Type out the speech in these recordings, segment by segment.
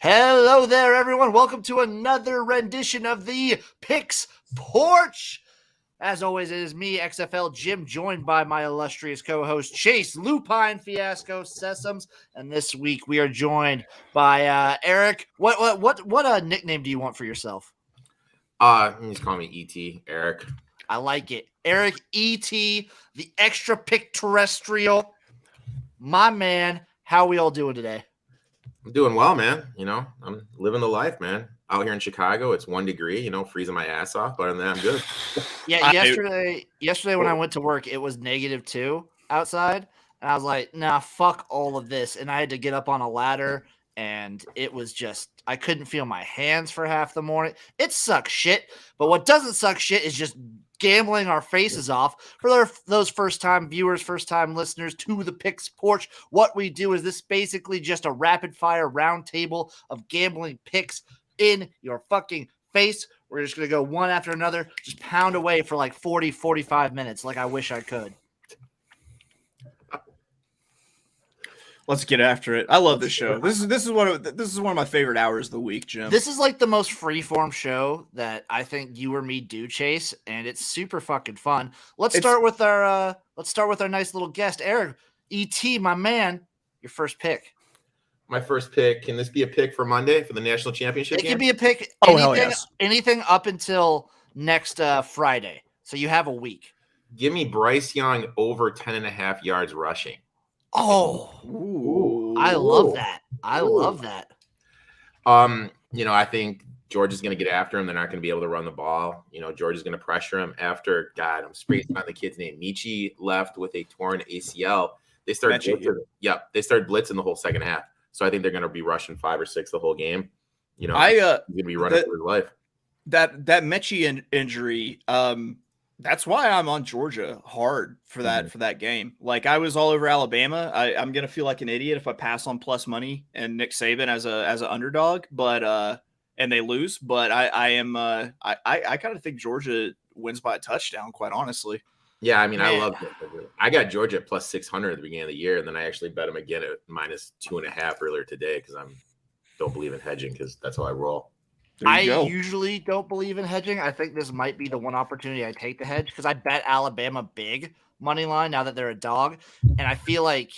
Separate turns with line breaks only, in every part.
Hello there, everyone. Welcome to another rendition of the Picks Porch. As always, it is me, XFL Jim, joined by my illustrious co-host Chase Lupine Fiasco Sesums, and this week we are joined by Eric. What nickname do you want for yourself?
Just call me ET, Eric.
I like it, Eric ET, the extra pick terrestrial. My man, how we all doing today?
I'm doing well, man. I'm living the life, man. Out here in Chicago, it's 1 degree, freezing my ass off. But other than that, I'm good.
Yeah, yesterday when I went to work, it was -2 outside. And I was like, nah, fuck all of this. And I had to get up on a ladder, and it was just, I couldn't feel my hands for half the morning. It sucks shit. But what doesn't suck shit is just gambling our faces off. For those first-time viewers, first-time listeners to the Picks Porch, what we do is this basically just a rapid-fire round table of gambling picks in your fucking face. We're just going to go one after another, just pound away for like 40, 45 minutes like I wish I could.
Let's get after it. I love this show. This is one of my favorite hours of the week, Jim.
This is like the most freeform show that I think you or me do, Chase, and it's super fucking fun. Let's start with our nice little guest, Eric ET, my man. Your first pick.
My first pick. Can this be a pick for Monday for the national championship game?
It can be a pick.
Hell yes.
Anything up until next Friday. So you have a week.
Give me Bryce Young over 10.5 yards rushing.
Oh,
Ooh.
I love that. I love that.
I think George is going to get after him. They're not going to be able to run the ball. George is going to pressure him after, God, I'm spacing on the kid's name. Michi left with a torn ACL. They started blitzing the whole second half. So I think they're going to be rushing 5 or 6 the whole game. He's going to be running for his life.
That Mechie injury, that's why I'm on Georgia hard for that game. Like, I was all over Alabama. I'm gonna feel like an idiot if I pass on plus money and Nick Saban as an underdog, but and they lose. But I kind of think Georgia wins by a touchdown, quite honestly.
Yeah, I mean, I love it. I got Georgia at plus 600 at the beginning of the year, and then I actually bet them again at -2.5 earlier today because I don't believe in hedging because that's how I roll.
I usually don't believe in hedging. I think this might be the one opportunity I take to hedge because I bet Alabama big money line now that they're a dog, and I feel like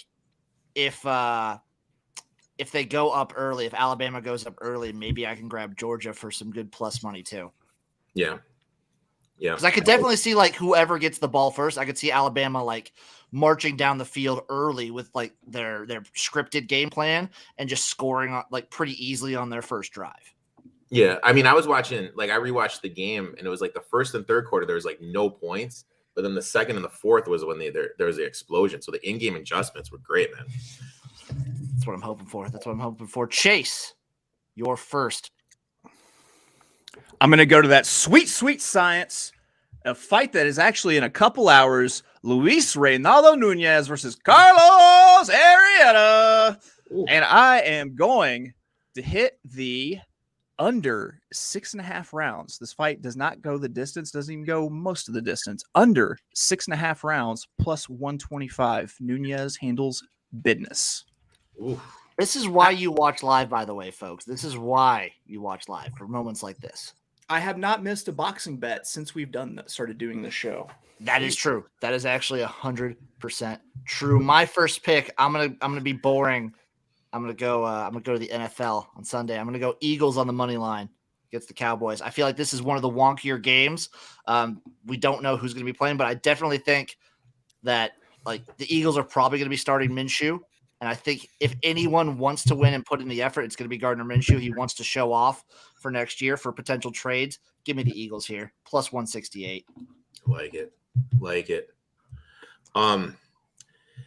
if they go up early, if Alabama goes up early, maybe I can grab Georgia for some good plus money too.
Yeah.
Because I could definitely see like whoever gets the ball first. I could see Alabama like marching down the field early with like their scripted game plan and just scoring like pretty easily on their first drive.
Yeah, I mean, I was watching, I rewatched the game, and it was like the first and third quarter, there was like no points, but then the second and the fourth was when there was the explosion. So the in-game adjustments were great, man.
That's what I'm hoping for. Chase, your first.
I'm going to go to that sweet science, a fight that is actually in a couple hours. Luis Reynaldo Nunez versus Carlos Arrieta. Ooh. And I am going to hit the under 6.5 rounds. This fight does not go the distance, doesn't even go most of the distance. Under 6.5 rounds plus 125. Nunez handles business.
Ooh.
This is why you watch live, by the way, folks. This is why you watch live for moments like this.
I have not missed a boxing bet since we've started doing this show.
That is true. That is actually 100% true. My first pick, I'm gonna be boring. I'm gonna go to the NFL on Sunday. I'm gonna go Eagles on the money line against the Cowboys. I feel like this is one of the wonkier games. We don't know who's gonna be playing, but I definitely think that like the Eagles are probably gonna be starting Minshew. And I think if anyone wants to win and put in the effort, it's going to be Gardner Minshew. He wants to show off for next year for potential trades. Give me the Eagles here, plus 168.
Like it.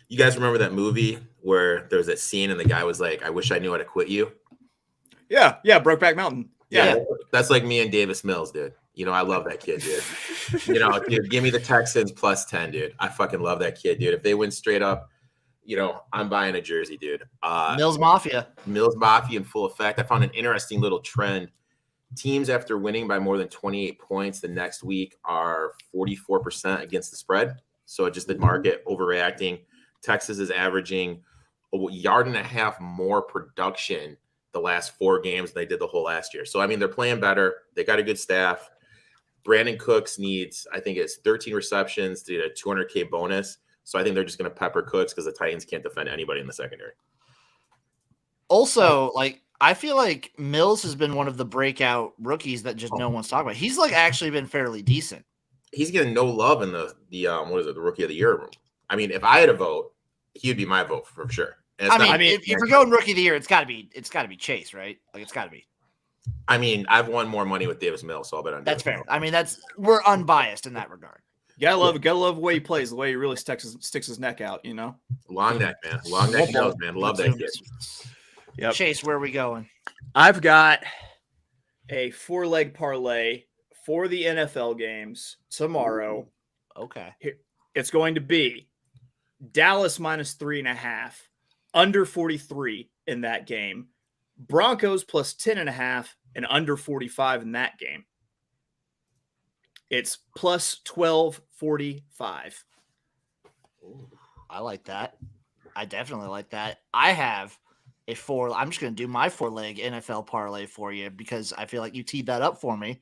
You guys remember that movie where there was that scene and the guy was like, "I wish I knew how to quit you."
Yeah, Brokeback Mountain. Yeah,
that's like me and Davis Mills, dude. I love that kid, dude. Dude, give me the Texans plus 10, dude. I fucking love that kid, dude. If they win straight up, I'm buying a jersey, dude.
Mills Mafia
in full effect. I found an interesting little trend. Teams after winning by more than 28 points the next week are 44% against the spread. So just the market overreacting. Texas is averaging a yard and a half more production the last 4 games than they did the whole last year. So, I mean, they're playing better. They got a good staff. Brandon Cooks needs, I think it's 13 receptions to get a $200K bonus. So I think they're just going to pepper Cooks because the Titans can't defend anybody in the secondary.
Also, like, I feel like Mills has been one of the breakout rookies that just no one's talking about. He's like actually been fairly decent.
He's getting no love in the rookie of the year room. I mean, if I had a vote, he would be my vote for sure.
If you're going rookie of the year, it's got to be Chase, right? Like, it's got to be.
I mean, I've won more money with Davis Mills, so I'll bet on
That's
Davis
fair.
Mills.
I mean, we're unbiased in that regard.
Gotta love the way he plays, the way he really sticks his neck out, you know.
Long neck, man. Long neck Mills, man. Love that kid.
Yep. Chase, where are we going?
I've got a 4-leg parlay for the NFL games tomorrow.
Ooh, okay.
It's going to be Dallas -3.5, under 43 in that game. Broncos plus 10.5 and under 45 in that game. It's plus 1245.
I like that. I definitely like that. I have I'm just going to do my 4-leg NFL parlay for you because I feel like you teed that up for me.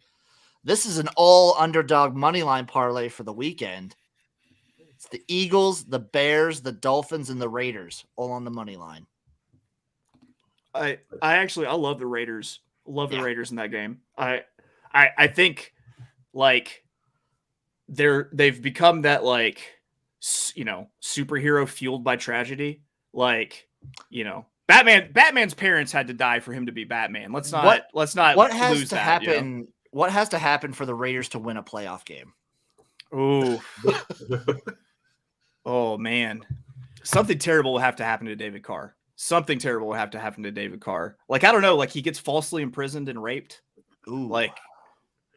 This is an all underdog money line parlay for the weekend. It's the Eagles, the Bears, the Dolphins, and the Raiders all on the money line.
I love the Raiders. Love the Raiders in that game. I think like they've become that, like, you know, superhero fueled by tragedy. Like, you know, Batman's parents had to die for him to be Batman. Let's not
what has
lose
to
that,
happen.
You know?
What has to happen for the Raiders to win a playoff game?
Ooh. Oh man. Something terrible will have to happen to David Carr. Something terrible will have to happen to David Carr. Like, I don't know, like he gets falsely imprisoned and raped.
Ooh.
Like,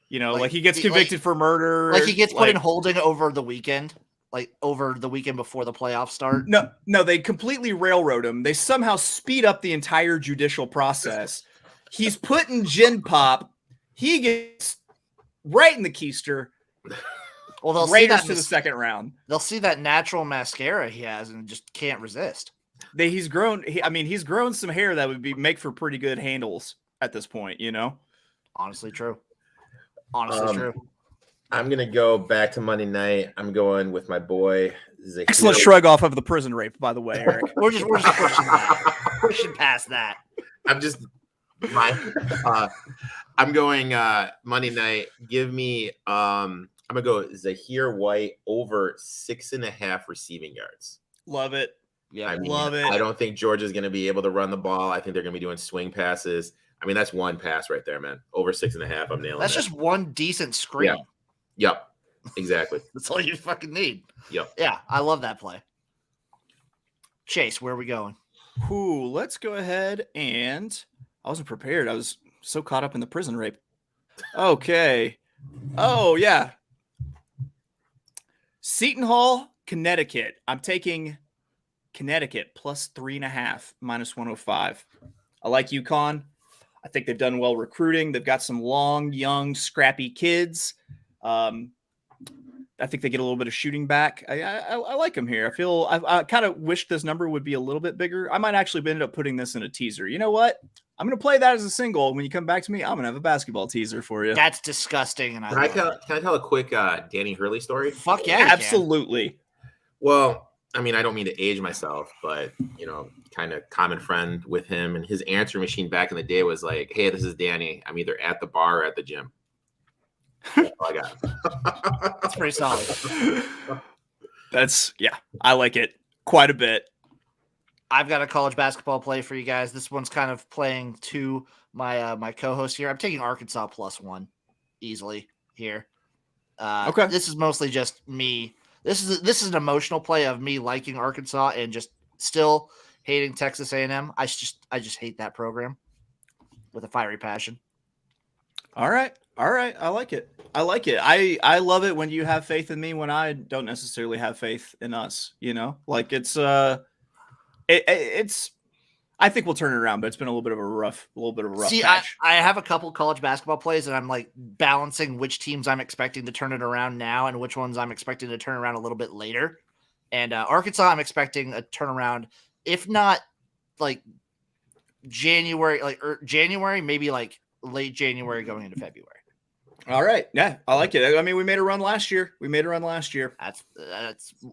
you know, like he gets convicted for murder.
Like he gets put in holding over the weekend. Like over the weekend before the playoffs start.
No, they completely railroad him. They somehow speed up the entire judicial process. He's put in gin pop. He gets right in the keister.
Well, they'll
Raiders
see that
to the second round.
They'll see that natural mascara he has and just can't resist.
He's grown some hair that would make for pretty good handles at this point, you know?
Honestly true. True.
I'm going to go back to Monday night. I'm going with my boy, Zahir.
Excellent shrug off of the prison rape, by the way, Eric.
we're just pushing that. Pushing past that.
I'm going Monday night. Give me I'm going to go Zahir White over 6.5 receiving yards.
Love it.
Yeah,
love it.
I don't think Georgia's going to be able to run the ball. I think they're going to be doing swing passes. I mean, that's one pass right there, man. Over 6.5. I'm nailing
That's
that.
just one decent screen.
Yeah. Yep. Exactly.
That's all you fucking need.
Yep.
Yeah, I love that play. Chase, where are we going?
Ooh, let's go ahead and I wasn't prepared. I was so caught up in the prison rape. Okay. Oh, yeah. Seton Hall, Connecticut. I'm taking Connecticut plus 3.5, minus 105. I like UConn. I think they've done well recruiting. They've got some long, young, scrappy kids. I think they get a little bit of shooting back. I like them here. I kind of wish this number would be a little bit bigger. I might actually end up putting this in a teaser. You know what? I'm going to play that as a single. When you come back to me, I'm going to have a basketball teaser for you.
That's disgusting. And
can I tell a quick Danny Hurley story?
Fuck yeah.
Absolutely.
Well, I mean, I don't mean to age myself, but, you know, kind of common friend with him. And his answer machine back in the day was like, hey, this is Danny. I'm either at the bar or at the gym. That's all I got.
That's pretty solid.
I like it quite a bit.
I've got a college basketball play for you guys. This one's kind of playing to my my co-host here. I'm taking Arkansas +1 easily here.
Okay.
This is mostly just me. This is an emotional play of me liking Arkansas and just still hating Texas A&M. I just hate that program with a fiery passion.
All right. I like it. I love it when you have faith in me when I don't necessarily have faith in us, you know? Like it's I think we'll turn it around, but it's been a little bit of a rough patch.
I have a couple college basketball plays and I'm like balancing which teams I'm expecting to turn it around now and which ones I'm expecting to turn around a little bit later. And Arkansas, I'm expecting a turnaround, if not like January, January, maybe like late January going into February.
All right. Yeah, I like it. I mean, we made a run last year.
That's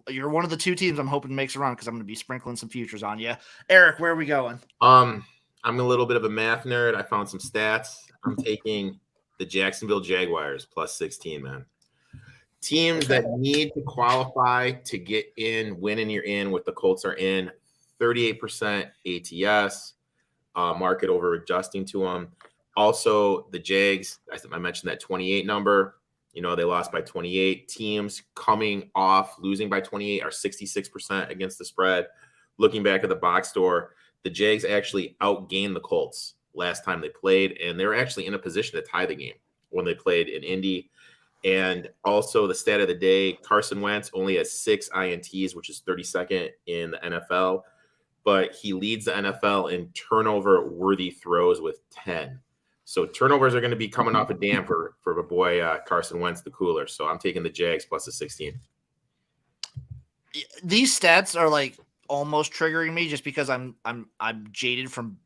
you're one of the two teams I'm hoping makes a run because I'm going to be sprinkling some futures on you. Eric, where are we going?
I'm a little bit of a math nerd. I found some stats. I'm taking the Jacksonville Jaguars plus 16, man. Teams that need to qualify to get in, win and you're in, with the Colts are in 38% ATS, market over adjusting to them. Also, the Jags, I mentioned that 28 number. You know, they lost by 28. Teams coming off losing by 28 are 66% against the spread. Looking back at the box score, the Jags actually outgained the Colts last time they played, and they were actually in a position to tie the game when they played in Indy. And also the stat of the day, Carson Wentz only has 6 INTs, which is 32nd in the NFL, but he leads the NFL in turnover-worthy throws with 10. So turnovers are going to be coming off a dam for the boy Carson Wentz, the cooler. So I'm taking the Jags plus the 16.
These stats are like almost triggering me just because I'm jaded from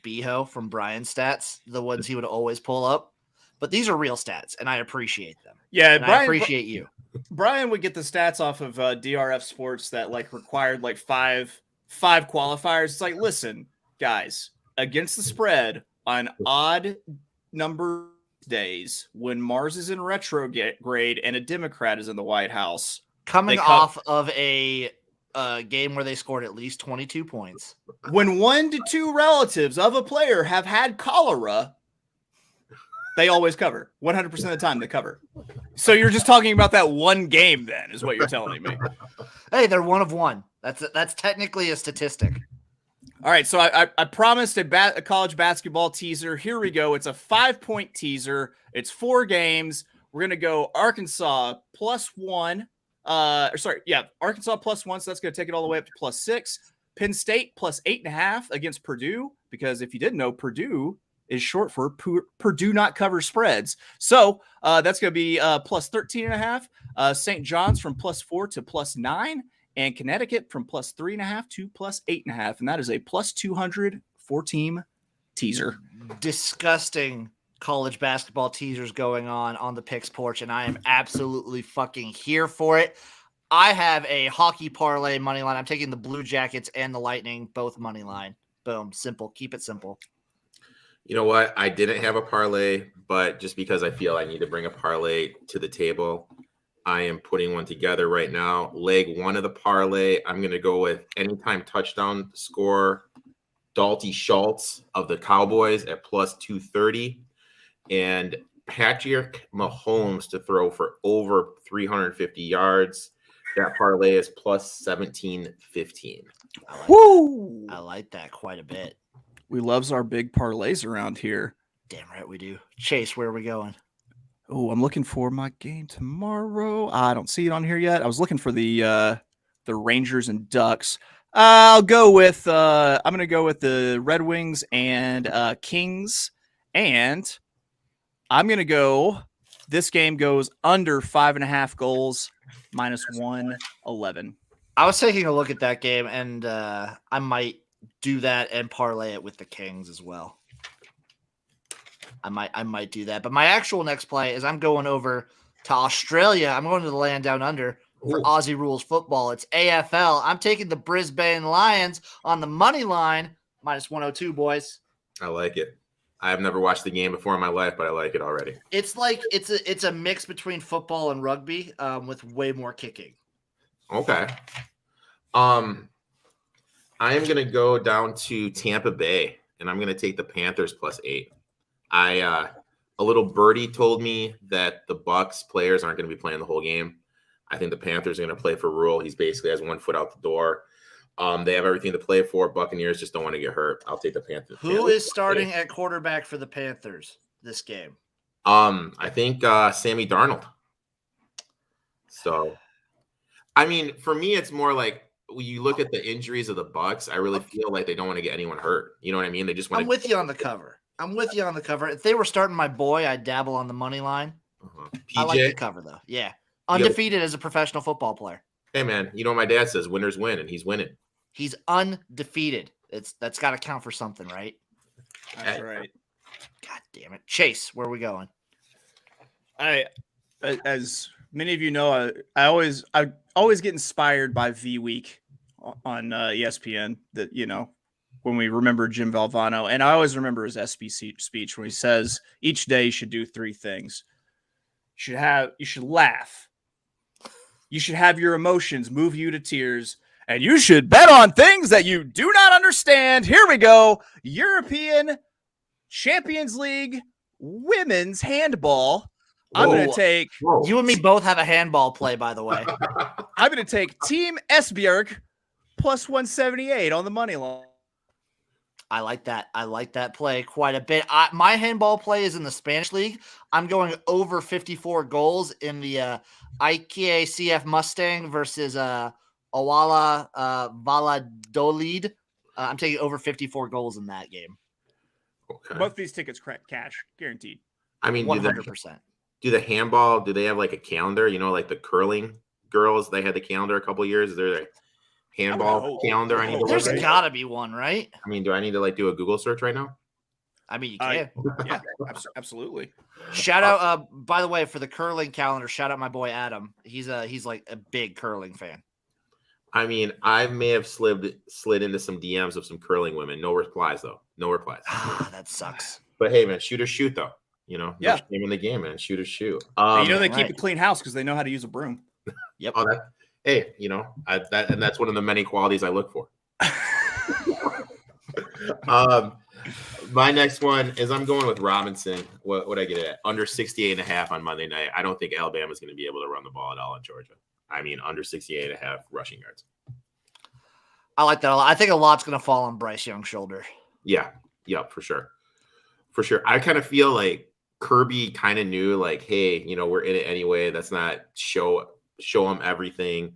Beho, from Brian's stats, the ones he would always pull up. But these are real stats, and I appreciate them.
Yeah,
and I appreciate you.
Brian would get the stats off of DRF Sports that like required like five qualifiers. It's like, listen, guys, against the spread on odd number days when Mars is in retrograde and a Democrat is in the White House,
coming off of a game where they scored at least 22 points,
when 1 to 2 relatives of a player have had cholera, they always cover. 100% of the time they cover. So you're just talking about that one game then, is what you're telling me.
Hey, they're 1 of 1. That's technically a statistic.
All right, so I promised a college basketball teaser. Here we go. It's a 5-point teaser. It's 4 games. We're going to go Arkansas +1. Arkansas +1, so that's going to take it all the way up to +6. Penn State +8.5 against Purdue, because if you didn't know, Purdue is short for Purdue not cover spreads. So that's going to be +13.5. St. John's from +4 to +9. And Connecticut from +3.5 to +8.5. And that is a +200 4-team teaser.
Disgusting college basketball teasers going on the Picks Porch, and I am absolutely fucking here for it. I have a hockey parlay money line. I'm taking the Blue Jackets and the Lightning, both money line. Boom. Simple. Keep it simple.
You know what? I didn't have a parlay, but just because I feel I need to bring a parlay to the table, I am putting one together right now. Leg 1 of the parlay, I'm going to go with anytime touchdown score, Dalton Schultz of the Cowboys at +230, and Patrick Mahomes to throw for over 350 yards. That parlay is +1715.
I like that quite a bit.
We loves our big parlays around here.
Damn right we do. Chase, where are we going?
Oh, I'm looking for my game tomorrow. I don't see it on here yet. I was looking for the Rangers and Ducks. I'm going to go with the Red Wings and Kings, and I'm going to go. This game goes under 5.5 goals, -111.
I was taking a look at that game, and I might do that and parlay it with the Kings as well. I might do that. But my actual next play is I'm going over to Australia. I'm going to the land down under for Aussie Rules football. It's AFL. I'm taking the Brisbane Lions on the money line, -102, boys.
I like it. I have never watched the game before in my life, but I like it already.
It's like it's a mix between football and rugby, with way more kicking.
Okay. I am going to go down to Tampa Bay, and I'm going to take the Panthers +8. A little birdie told me that the Bucks players aren't going to be playing the whole game. I think the Panthers are going to play for Rule. He's basically has 1 foot out the door. They have everything to play for. Buccaneers just don't want to get hurt. I'll take the Panthers.
Who is starting at quarterback for the Panthers this game?
I think Sammy Darnold. So, I mean, for me, it's more like when you look at the injuries of the Bucks, I really feel like they don't want to get anyone hurt. You know what I mean? They just want
I'm with you on the cover. If they were starting my boy, I'd dabble on the money line. I like the cover, though. Yeah. Undefeated as a professional football player.
Hey, man, you know what my dad says? Winners win, and he's winning.
He's undefeated. That's got to count for something, right?
That's right.
God damn it, Chase. Where are we going?
As many of you know, I always get inspired by V Week on ESPN. That when we remember Jim Valvano, and I always remember his SBC speech when he says each day you should do 3 things. You should laugh. You should have your emotions move you to tears, and you should bet on things that you do not understand. Here we go. European Champions League women's handball. I'm going to take...
You and me both have a handball play, by the way.
I'm going to take Team Esbjerg plus 178 on the money line.
I like that. I like that play quite a bit. My handball play is in the Spanish league. I'm going over 54 goals in the IKCF Mustang versus Awala Valladolid. I'm taking over 54 goals in that game.
Okay.
Both these tickets cash guaranteed.
I mean,
100%.
Do the handball? Do they have like a calendar? Like the curling girls, they had the calendar a couple of years. Is there a handball calendar? I need to.
There's got to be one, right?
I mean, do I need to do a Google search right now?
I mean, you can.
Yeah, absolutely.
Shout out, by the way, for the curling calendar. Shout out my boy Adam. He's like a big curling fan.
I mean, I may have slid into some DMs of some curling women. No replies though. No replies.
That sucks.
But hey, man, shoot or shoot though. No shame in the game, man. Shoot or shoot.
They keep a clean house because they know how to use a broom.
Yep.
And that's one of the many qualities I look for. My next one is I'm going with Robinson. What would I get it at? Under 68.5 on Monday night. I don't think Alabama's going to be able to run the ball at all in Georgia. I mean, under 68.5 rushing yards.
I like that a lot. I think a lot's going to fall on Bryce Young's shoulder.
Yeah, for sure. I kind of feel like Kirby kind of knew, like, hey, we're in it anyway. That's not show them everything.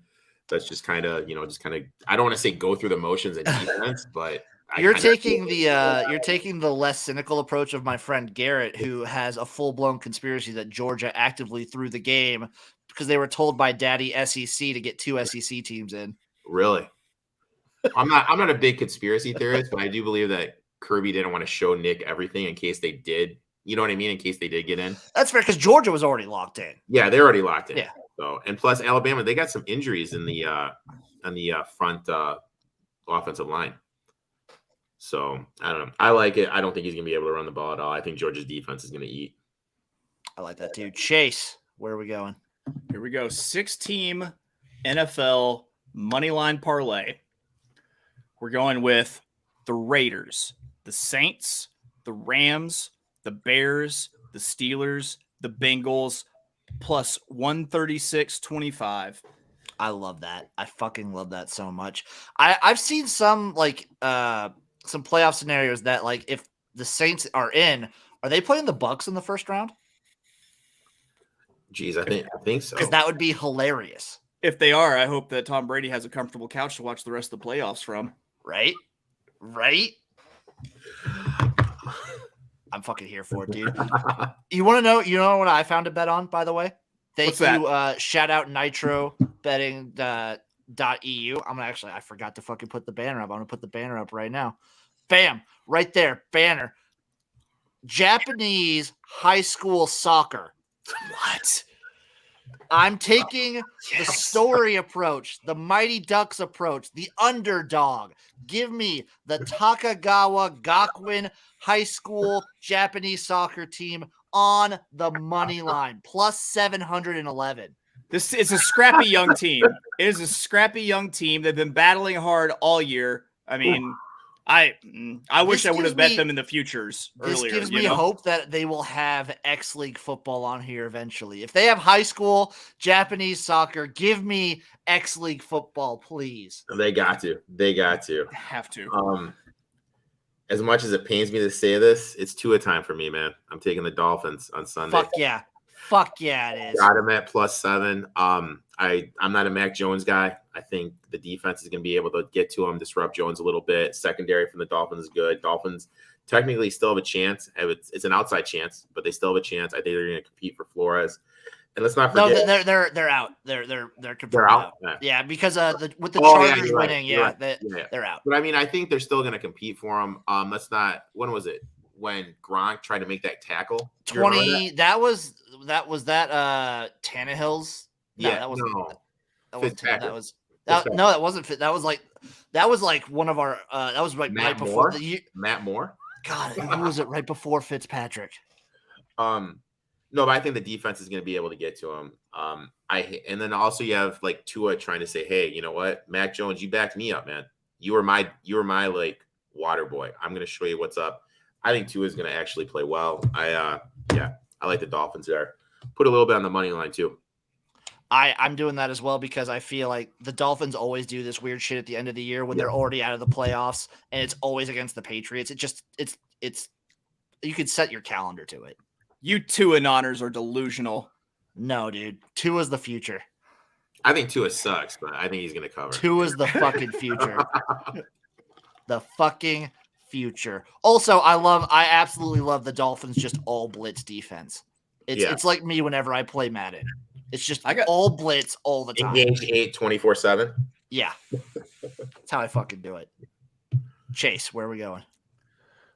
That's just kind of, I don't want to say go through the motions and defense, but
you're taking the less cynical approach of my friend Garrett, who has a full-blown conspiracy that Georgia actively threw the game because they were told by Daddy SEC to get 2 SEC teams in.
Really? I'm not a big conspiracy theorist, but I do believe that Kirby didn't want to show Nick everything in case they did. You know what I mean? In case they did get in.
That's fair because Georgia was already locked in.
Yeah, they're already locked in.
Yeah.
So, and plus Alabama, they got some injuries in the front offensive line. So I don't know. I like it. I don't think he's gonna be able to run the ball at all. I think Georgia's defense is gonna eat.
I like that too. Chase, where are we going?
Here we go. 6-team NFL moneyline parlay. We're going with the Raiders, the Saints, the Rams, the Bears, the Steelers, the Bengals, plus 136.25.
I love that. I fucking love that so much. I've seen some some playoff scenarios that if the Saints are in, are they playing the Bucs in the first round?
Jeez, I think so.
Because that would be hilarious.
If they are, I hope that Tom Brady has a comfortable couch to watch the rest of the playoffs from.
Right? I'm fucking here for it, dude. You want to know? You know what I found a bet on, by the way? Thank you. Shout out Nitro Betting .eu. I forgot to fucking put the banner up. I'm gonna put the banner up right now. Bam! Right there, banner. Japanese high school soccer.
What?
I'm taking the story approach, the Mighty Ducks approach, the underdog. Give me the Takagawa Gakuen High School Japanese soccer team on the money line, plus 711.
This is a scrappy young team. It is a scrappy young team. They've been battling hard all year. I mean, I wish I would have bet them in the futures earlier.
This gives me hope that they will have X League football on here eventually. If they have high school Japanese soccer, give me X League football, please.
They got to.
Have to.
As much as it pains me to say this, it's Tua time for me, man. I'm taking the Dolphins on Sunday.
Fuck yeah, it is.
Got him at plus 7. I'm not a Mac Jones guy. I think the defense is going to be able to get to him, disrupt Jones a little bit. Secondary from the Dolphins is good. Dolphins technically still have a chance. It's an outside chance, but they still have a chance. I think they're going to compete for Flores. And let's not
No,
forget
they're out. They're confirmed
they're out.
out. Yeah, because with the
Oh, yeah,
Chargers
you're right.
winning,
You're right.
they're out.
But I mean, I think they're still going to compete for them. Let's not. When was it? When Gronk tried to make that tackle? You remember
20. That was Tannehill's. No,
Yeah,
that wasn't.
no.
That wasn't.
Fitzpatrick.
That was. No, that wasn't fit. That was like one of our. That was right before the year.
Matt Moore.
God, who was it right before Fitzpatrick?
No, but I think the defense is going to be able to get to him. And then also you have like Tua trying to say, hey, you know what, Mac Jones, you backed me up, man. You were my like water boy. I'm going to show you what's up. I think Tua is going to actually play well. I like the Dolphins there. Put a little bit on the money line too.
I'm doing that as well because I feel like the Dolphins always do this weird shit at the end of the year when they're already out of the playoffs, and it's always against the Patriots. It's you could set your calendar to it.
You Tua honors are delusional.
No, dude. Tua's the future.
I think Tua sucks, but I think he's going to cover.
Tua's the fucking future. The fucking future. Also, I absolutely love the Dolphins just all blitz defense. It's like me whenever I play Madden. It's just all blitz all the time.
Engage 8 24/7.
Yeah. That's how I fucking do it. Chase, where are we going?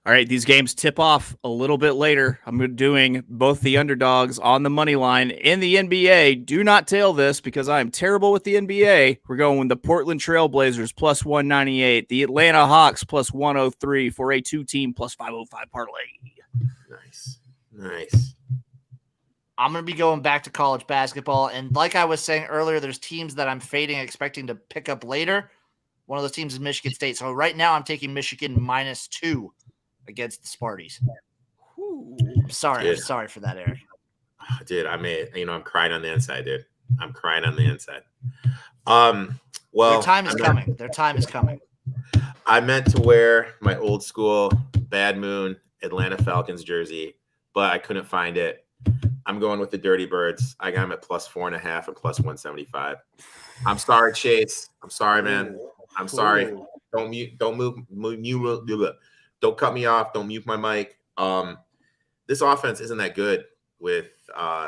All right, these games tip off a little bit later. I'm doing both the underdogs on the money line in the NBA. Do not tail this because I'm terrible with the NBA. We're going with the Portland Trailblazers plus 198, the Atlanta Hawks plus 103 for a 2-team plus 505 parlay.
Nice.
I'm going to be going back to college basketball. And like I was saying earlier, there's teams that I'm fading, expecting to pick up later. One of those teams is Michigan State. So right now I'm taking Michigan -2 against the Sparties. I'm sorry for that, Eric.
Dude, I'm crying on the inside, dude. I'm crying on the inside. Well,
their time is coming.
I meant to wear my old school Bad Moon Atlanta Falcons jersey, but I couldn't find it. I'm going with the Dirty Birds. I got them at plus 4.5 and plus 175. I'm sorry, Chase. I'm sorry, man. I'm sorry. Don't move. Don't cut me off. Don't mute my mic. This offense isn't that good with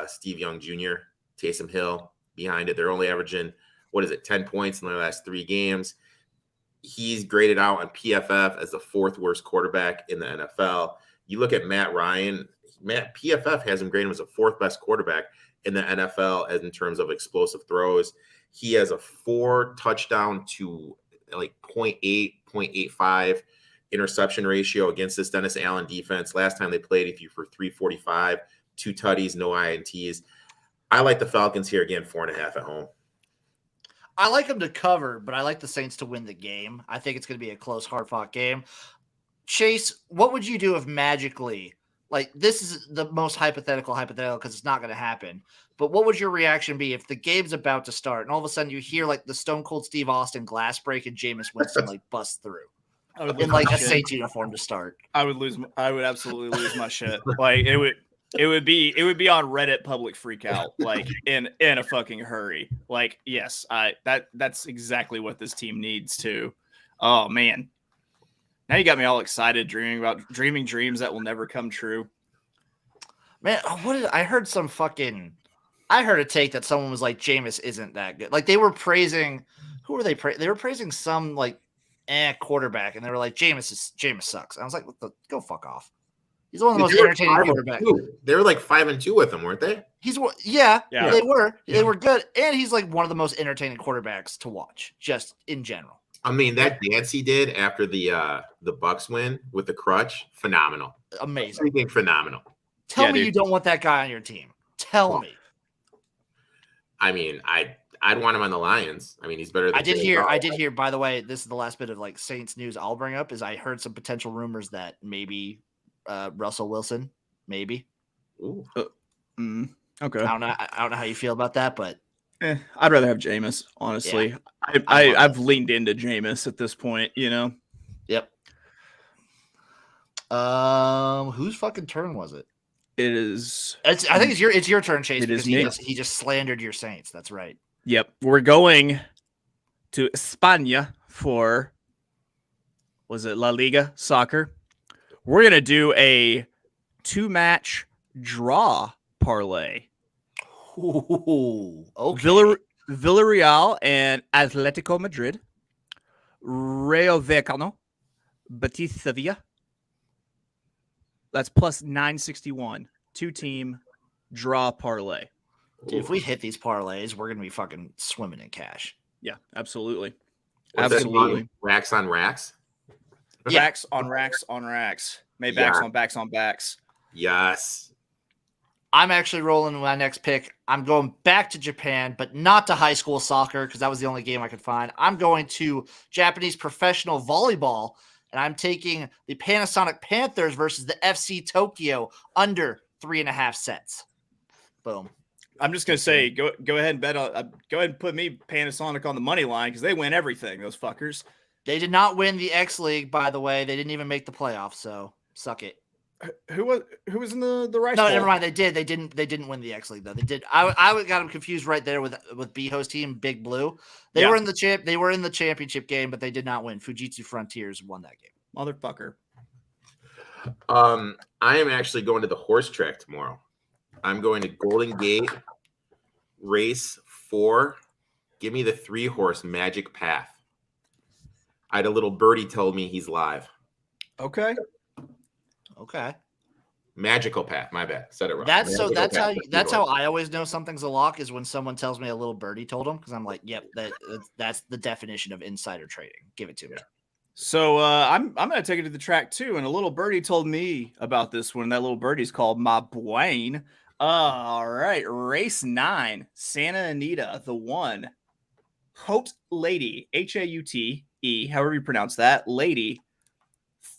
Steve Young Jr., Taysom Hill behind it. They're only averaging, 10 points in their last 3 games. He's graded out on PFF as the 4th worst quarterback in the NFL. You look at Matt Ryan. PFF has him graded as the 4th best quarterback in the NFL as in terms of explosive throws. He has a 4 touchdown to like 0.8, 0.85 interception ratio against this Dennis Allen defense. Last time they played, if you for 345, 2 tutties, no INTs. I like the Falcons here again, 4.5 at home.
I like them to cover, but I like the Saints to win the game. I think it's going to be a close, hard-fought game. Chase, what would you do if magically, like this is the most hypothetical because it's not going to happen, but what would your reaction be if the game's about to start and all of a sudden you hear like the Stone Cold Steve Austin glass break and Jameis Winston like bust through in like a Saints uniform to start?
I would absolutely lose my shit. Like it would be on Reddit public freak out, like in a fucking hurry. Like, yes, that's exactly what this team needs to. Oh man. Now you got me all excited dreaming dreams that will never come true.
Man, I heard a take that someone was like, Jameis isn't that good. Like they were praising, who were they praising? They were praising some like quarterback, and they were like, Jameis sucks. I was like, go fuck off. He's one of the most entertaining quarterbacks.
They were like 5-2 with him, weren't they?
Yeah. They were. Yeah. They were good, and he's like one of the most entertaining quarterbacks to watch, just in general.
I mean, that dance he did after the Bucks win with the crutch, phenomenal.
Amazing.
Everything phenomenal.
Tell me you don't want that guy on your team. Tell me.
I mean, I'd want him on the Lions. I mean, he's better than
I did hear, by the way, this is the last bit of like Saints news I'll bring up, is I heard some potential rumors that maybe Russell Wilson, maybe.
Ooh.
Okay.
I don't know how you feel about that, but
I'd rather have Jameis, honestly. Yeah. I've leaned into Jameis at this point, you know.
Yep. Whose fucking turn was it?
It is.
I think it's your turn, Chase.
It is
me.
He
just slandered your Saints. That's right.
Yep. We're going to España for, was it La Liga soccer? We're gonna do a 2-match draw parlay.
Ooh, okay.
Villarreal and Atletico Madrid. Rayo Vallecano, Betis Sevilla. That's plus 961. 2-team draw parlay.
Dude, if we hit these parlays, we're gonna be fucking swimming in cash.
Yeah, absolutely.
What's that
Absolutely.
song? Racks on racks.
Yeah.
Racks on racks on racks. Maybacks on backs on backs.
Yes.
I'm actually rolling my next pick. I'm going back to Japan, but not to high school soccer because that was the only game I could find. I'm going to Japanese professional volleyball, and I'm taking the Panasonic Panthers versus the FC Tokyo under 3.5 sets. Boom.
I'm just gonna say, go ahead and bet on. Go ahead and put me Panasonic on the money line because they win everything. Those fuckers.
They did not win the X League, by the way. They didn't even make the playoffs, so suck it.
Who was in the rice
No,
bowl?
never mind. They did. They didn't win the X League though. They did. I got them confused right there with B-host team Big Blue. They were in the They were in the championship game, but they did not win. Fujitsu Frontiers won that game.
Motherfucker.
I am actually going to the horse track tomorrow. I'm going to Golden Gate race 4. Give me the 3-horse Magic Path. I had a little birdie told me he's live.
Okay.
Magical Path. My bad. Said it wrong.
That's how I always know something's a lock is when someone tells me a little birdie told them because I'm like, yep, that's the definition of insider trading. Give it to me.
So I'm gonna take it to the track too, and a little birdie told me about this one. That little birdie's called my Bwain. All right, race 9, Santa Anita, the 1, Haute Lady, Haute, however you pronounce that, lady,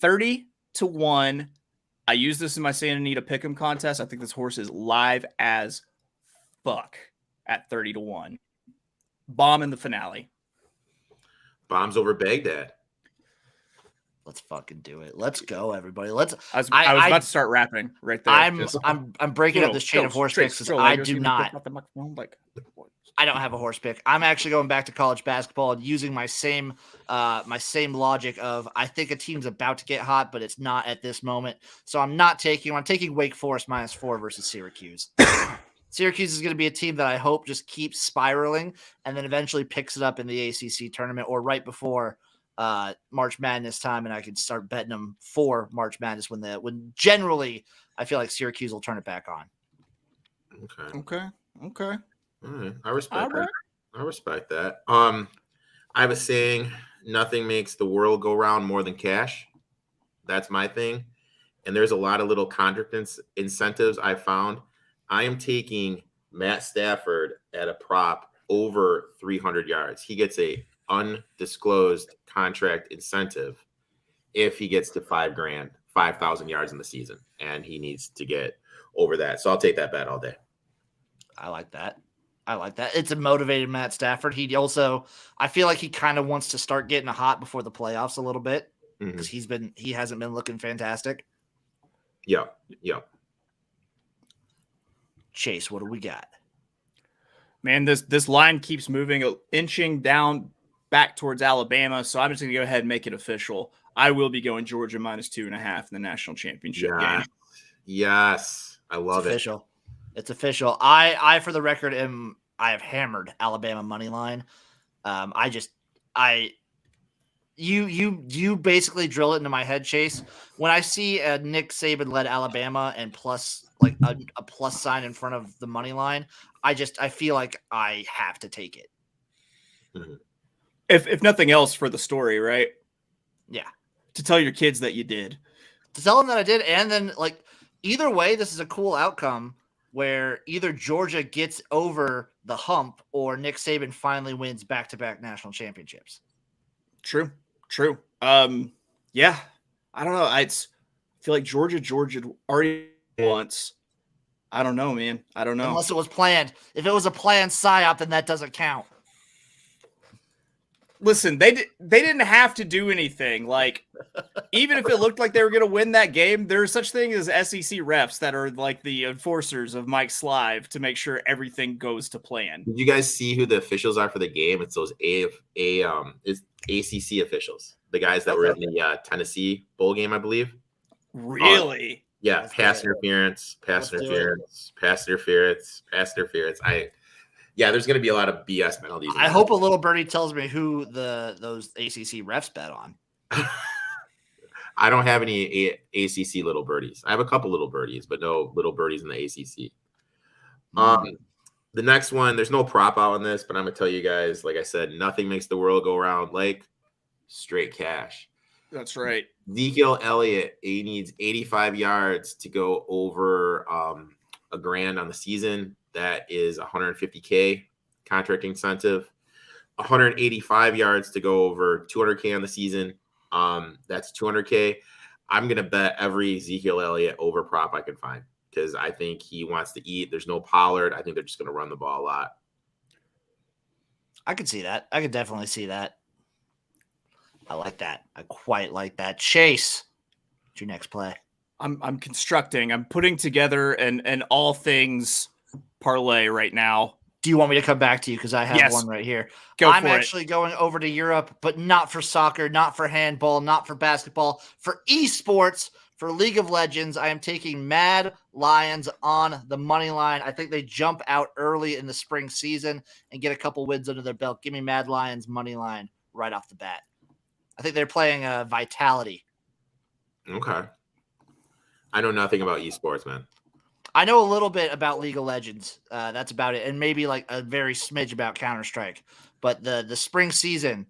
30-1. I used this in my Santa Anita Pick'em contest. I think this horse is live as fuck at 30-1. Bomb in the finale.
Bombs over Baghdad.
Let's fucking do it. Let's go, everybody.
I was about to start rapping right there.
I'm breaking up this chain of horse picks because I do not. I don't have a horse pick. I'm actually going back to college basketball and using my same logic of I think a team's about to get hot, but it's not at this moment. So I'm taking Wake Forest -4 versus Syracuse. Syracuse is going to be a team that I hope just keeps spiraling and then eventually picks it up in the ACC tournament or right before March Madness time, and I can start betting them for March Madness when generally I feel like Syracuse will turn it back on.
Okay. All right. I respect
All
that.
right.
I respect that. I have a saying: nothing makes the world go round more than cash. That's my thing. And there's a lot of little contract incentives I found. I am taking Matt Stafford at a prop over 300 yards. He gets a undisclosed contract incentive if he gets to $5,000, 5,000 yards in the season, and he needs to get over that. So I'll take that bet all day.
I like that. It's a motivated Matt Stafford. I feel like he kind of wants to start getting hot before the playoffs a little bit because he hasn't been looking fantastic.
Yeah.
Chase, what do we got?
Man, this line keeps moving, inching down back towards Alabama. So I'm just going to go ahead and make it official. I will be going Georgia -2.5 in the national championship game.
Yes. I love it.
It's official. I for the record I have hammered Alabama money line. You basically drill it into my head, Chase. When I see a Nick Saban led Alabama and plus like a plus sign in front of the money line, I feel like I have to take it.
Mm-hmm.
If nothing else for the story, right?
Yeah.
To tell your kids that you did.
To tell them that I did, and then like either way, this is a cool outcome where either Georgia gets over the hump or Nick Saban finally wins back-to-back national championships.
True. Yeah. I don't know. I feel like Georgia already once. I don't know, man. I don't know.
Unless it was planned. If it was a planned psyop, then that doesn't count.
Listen, they didn't have to do anything. Like, even if it looked like they were going to win that game, there's such thing as SEC refs that are like the enforcers of Mike Slive to make sure everything goes to plan.
Did you guys see who the officials are for the game? It's those it's ACC officials, the guys that were in the Tennessee bowl game, I believe.
Really?
Yeah,
Let's
pass
do it.
interference, pass
Let's do
interference, pass interference, pass interference. Yeah, there's going to be a lot of BS penalties.
I hope a little birdie tells me who those ACC refs bet on.
I don't have any ACC little birdies. I have a couple little birdies, but no little birdies in the ACC. The next one, there's no prop out on this, but I'm going to tell you guys, like I said, nothing makes the world go round like straight cash.
That's right.
Ezekiel Elliott, he needs 85 yards to go over $1,000 on the season. That is 150K contract incentive. 185 yards to go over 200K on the season. That's 200K. I'm going to bet every Ezekiel Elliott over prop I can find because I think he wants to eat. There's no Pollard. I think they're just going to run the ball a lot.
I could see that. I could definitely see that. I like that. I quite like that. Chase, what's your next play?
I'm constructing. I'm putting together an all things parlay right now.
Do you want me to come back to you? Because I have
Yes.
one right here.
I'm
actually going over to Europe, but not for soccer, not for handball, not for basketball, for esports, for League of Legends. I am taking Mad Lions on the money line. I think they jump out early in the spring season and get a couple wins under their belt. Give me Mad Lions money line right off the bat. I think they're playing Vitality.
Okay. I know nothing about esports, man.
I know a little bit about League of Legends. That's about it. And maybe like a very smidge about Counter-Strike. But the spring season,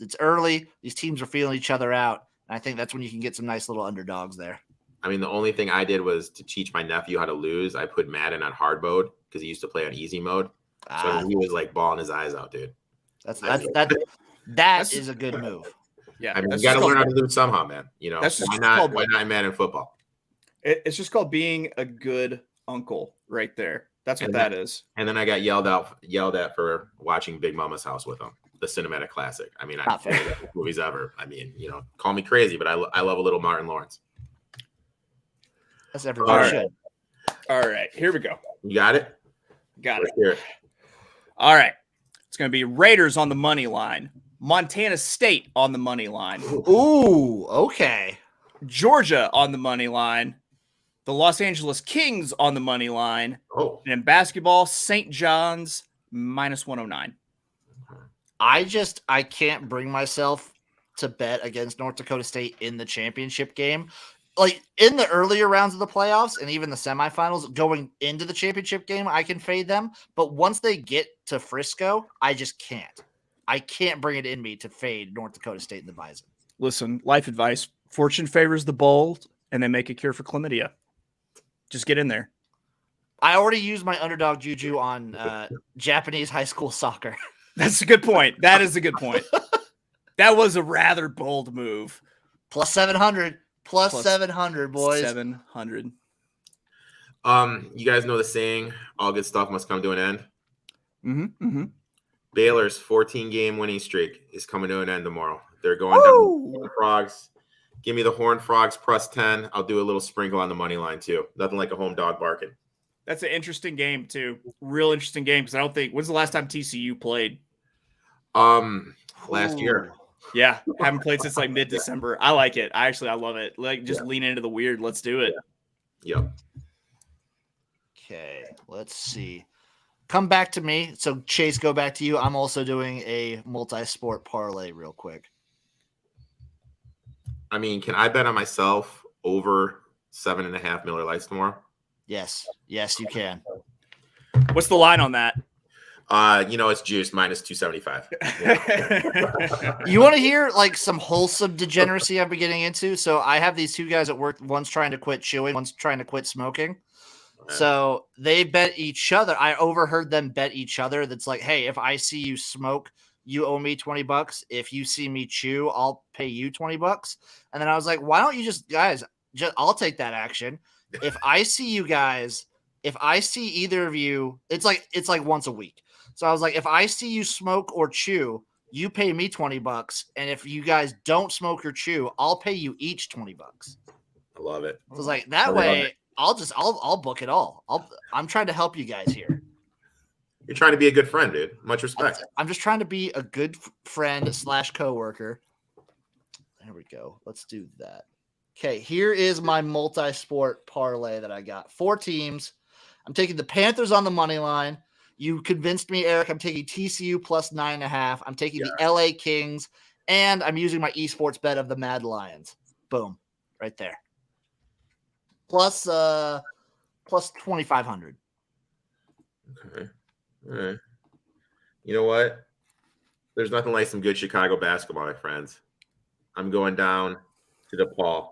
it's early. These teams are feeling each other out. And I think that's when you can get some nice little underdogs there.
I mean, the only thing I did was to teach my nephew how to lose. I put Madden on hard mode because he used to play on easy mode. So he was like bawling his eyes out, dude.
That is a good move.
Yeah,
I mean, you got to learn how to lose somehow, man. You know, why not Madden football?
It's just called being a good uncle right there. That's what that is.
And then I got yelled at for watching Big Mama's House with him, the cinematic classic. I mean, I favorite movies ever. I mean, you know, call me crazy, but I love a little Martin Lawrence.
That's everybody should.
All right, here we go.
You got it?
Got it. All right. It's going to be Raiders on the money line. Montana State on the money line.
Ooh, okay.
Georgia on the money line. The Los Angeles Kings on the money line.
Oh.
And in basketball, St. John's -109.
I can't bring myself to bet against North Dakota State in the championship game. Like in the earlier rounds of the playoffs and even the semifinals going into the championship game, I can fade them. But once they get to Frisco, I just can't. I can't bring it in me to fade North Dakota State and the Bison.
Listen, life advice. Fortune favors the bold, and they make a cure for chlamydia. Just get in there.
I already used my underdog juju on Japanese high school soccer.
That's a good point. That is a good point. That was a rather bold move.
Plus 700. Plus 700, boys.
700.
You guys know the saying, all good stuff must come to an end.
Mm-hmm.
Baylor's 14-game winning streak is coming to an end tomorrow. They're going down the Frogs. Give me the Horned Frogs plus 10. I'll do a little sprinkle on the money line, too. Nothing like a home dog barking.
That's an interesting game, too. Real interesting game, because I don't think – when's the last time TCU played?
Last year.
Yeah, haven't played since like mid-December. I like it. I love it. Like, just lean into the weird. Let's do it.
Yep.
Okay, let's see. Come back to me. So, Chase, go back to you. I'm also doing a multi-sport parlay real quick.
I mean, can I bet on myself over 7.5 Miller Lights tomorrow?
Yes. Yes, you can.
What's the line on that?
It's juice minus 275.
You want to hear like some wholesome degeneracy I've been getting into? So I have these two guys at work. One's trying to quit chewing. One's trying to quit smoking. So they bet each other. I overheard them bet each other. That's like, hey, if I see you smoke, you owe me $20. If you see me chew, I'll pay you $20. And then I was like, why don't you I'll take that action. If I see you guys, if I see either of you, it's like once a week. So I was like, if I see you smoke or chew, you pay me $20. And if you guys don't smoke or chew, I'll pay you each $20.
I love it.
So I was like, that way I'll book it all. I'm trying to help you guys here.
You're trying to be a good friend, dude. Much respect.
I'm just trying to be a good friend / coworker. There we go. Let's do that. Okay, here is my multi-sport parlay that I got. 4 teams. I'm taking the Panthers on the money line. You convinced me, Eric. I'm taking TCU plus 9.5. I'm taking the LA Kings, and I'm using my esports bet of the Mad Lions. Boom, right there. Plus 2,500.
Okay. All right. You know what? There's nothing like some good Chicago basketball, my friends. I'm going down to DePaul.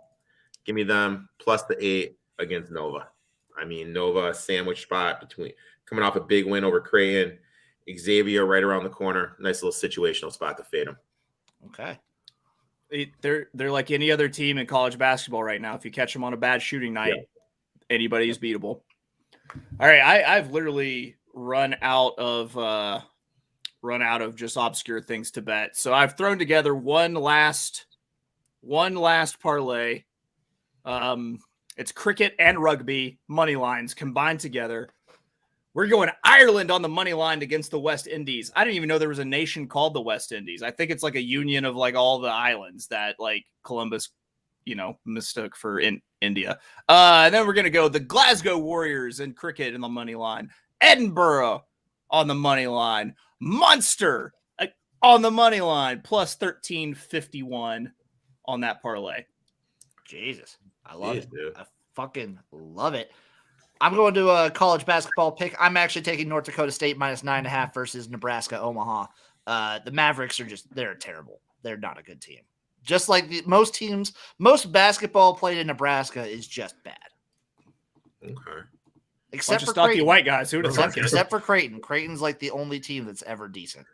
Give me them plus the 8 against Nova. I mean, Nova sandwich spot between coming off a big win over Creighton, Xavier right around the corner. Nice little situational spot to fade them.
Okay.
They're like any other team in college basketball right now. If you catch them on a bad shooting night, anybody's beatable. All right, I've literally run out of just obscure things to bet. So I've thrown together one last parlay. It's cricket and rugby money lines combined together. We're going Ireland on the money line against the West Indies. I didn't even know there was a nation called the West Indies. I think it's like a union of like all the islands that like Columbus, mistook for India. And then we're going to go the Glasgow Warriors in cricket in the money line. Edinburgh on the money line. Munster on the money line. Plus 1351 on that parlay.
Jesus. I love it. Dude. I fucking love it. I'm going to a college basketball pick. I'm actually taking North Dakota State minus 9.5 versus Nebraska Omaha. The Mavericks they're terrible. They're not a good team. Just like most basketball played in Nebraska is just bad.
Okay.
Except for stocky white guys.
Except for Creighton. Creighton's like the only team that's ever decent.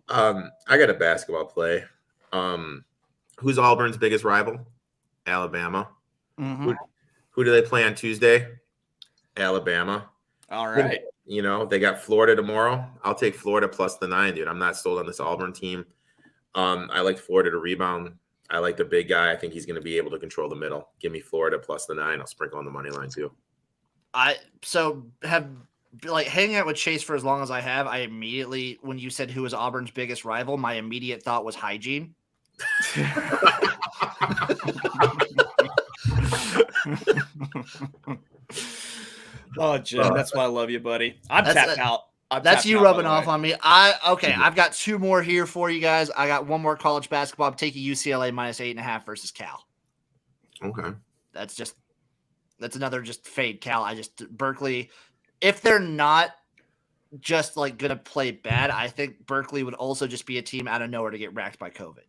I got a basketball play. Who's Auburn's biggest rival? Alabama.
Mm-hmm.
Who do they play on Tuesday? Alabama.
All right.
They got Florida tomorrow. I'll take Florida plus the 9, dude. I'm not sold on this Auburn team. I like Florida to rebound. I like the big guy. I think he's going to be able to control the middle. Give me Florida plus the 9. I'll sprinkle on the money line too.
Hanging out with Chase for as long as I have, I immediately, when you said who is Auburn's biggest rival, my immediate thought was hygiene.
Oh, Jim, that's why I love you, buddy. I'm tapped out.
That's you rubbing off on me. I've got 2 more here for you guys. I got one more college basketball. I'm taking UCLA minus 8.5 versus Cal.
Okay.
That's another just fade Cal. Berkeley, if they're not just like gonna play bad, I think Berkeley would also just be a team out of nowhere to get racked by COVID.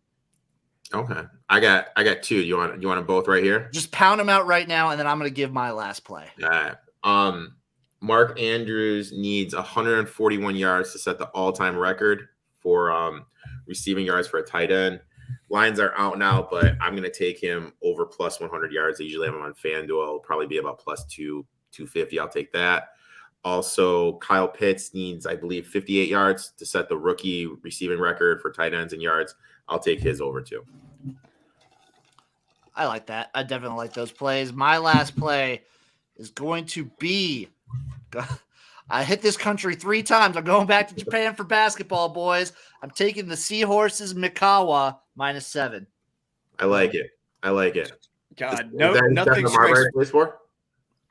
Okay. I got 2. You want them both right here?
Just pound them out right now, and then I'm gonna give my last play.
All right. Mark Andrews needs 141 yards to set the all-time record for receiving yards for a tight end. Lines are out now, but I'm going to take him over plus 100 yards. I usually have him on FanDuel. It'll probably be about plus 250. I'll take that. Also, Kyle Pitts needs, I believe, 58 yards to set the rookie receiving record for tight ends and yards. I'll take his over too.
I like that. I definitely like those plays. My last play is going to be I hit this country 3 times. I'm going back to Japan for basketball, boys. I'm taking the Seahorses Mikawa minus 7.
I like it.
God, nothing
Marbury plays for?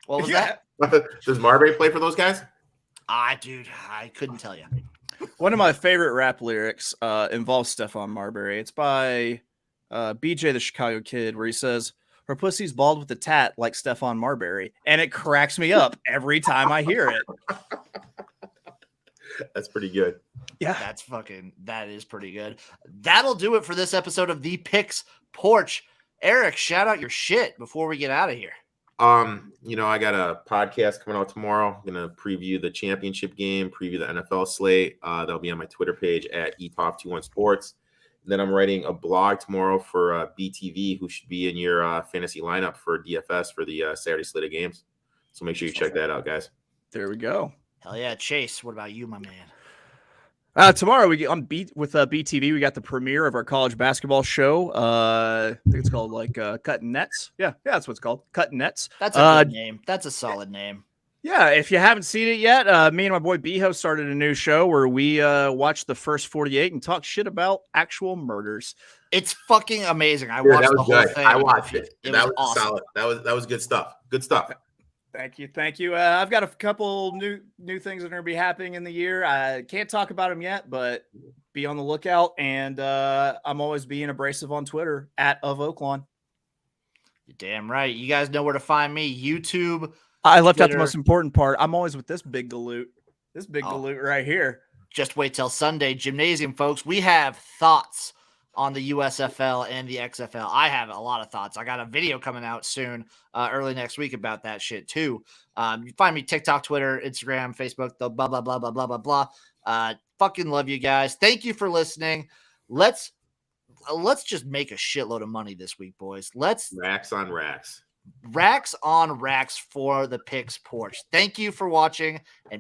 What was that?
Does Marbury play for those guys?
Dude, I couldn't tell you.
One of my favorite rap lyrics involves Stephon Marbury. It's by BJ the Chicago Kid, where he says, "Her pussy's bald with a tat like Stephon Marbury," and it cracks me up every time I hear it.
That's pretty good.
Yeah, that is pretty good. That'll do it for this episode of The Picks Porch. Eric, shout out your shit before we get out of here.
I got a podcast coming out tomorrow. I'm gonna preview the championship game, preview the NFL slate. That'll be on my Twitter page at etop21sports. Then I'm writing a blog tomorrow for BTV, who should be in your fantasy lineup for DFS for the Saturday slate of games. So make sure you check that out, guys.
There we go.
Hell yeah, Chase. What about you, my man?
Tomorrow we get on with BTV. We got the premiere of our college basketball show. I think it's called Cutting Nets. Yeah, that's what it's called. Cutting Nets.
That's a good name. That's a solid name.
Yeah, if you haven't seen it yet, me and my boy Beho started a new show where we watch the first 48 and talk shit about actual murders.
It's fucking amazing. I
Dude,
watched
that
the
was
whole
good.
thing.
I watched it.
It
That
was
was
awesome.
solid. That was good stuff. Good stuff.
Thank you. I've got a couple new things that are going to be happening in the year. I can't talk about them yet, but be on the lookout. And I'm always being abrasive on Twitter @OakLawn.
You're damn right. You guys know where to find me. YouTube.
I left out the
Twitter.
most important part. I'm always with this big galoot. This big galoot right here.
Just wait till Sunday. Gymnasium, folks. We have thoughts on the USFL and the XFL. I have a lot of thoughts. I got a video coming out soon, early next week about that shit too. You find me TikTok, Twitter, Instagram, Facebook, the blah, blah, blah, blah, blah, blah, blah. Fucking love you guys. Thank you for listening. Let's just make a shitload of money this week, boys. Let's
racks on racks
for the Picks Porch. Thank you for watching, and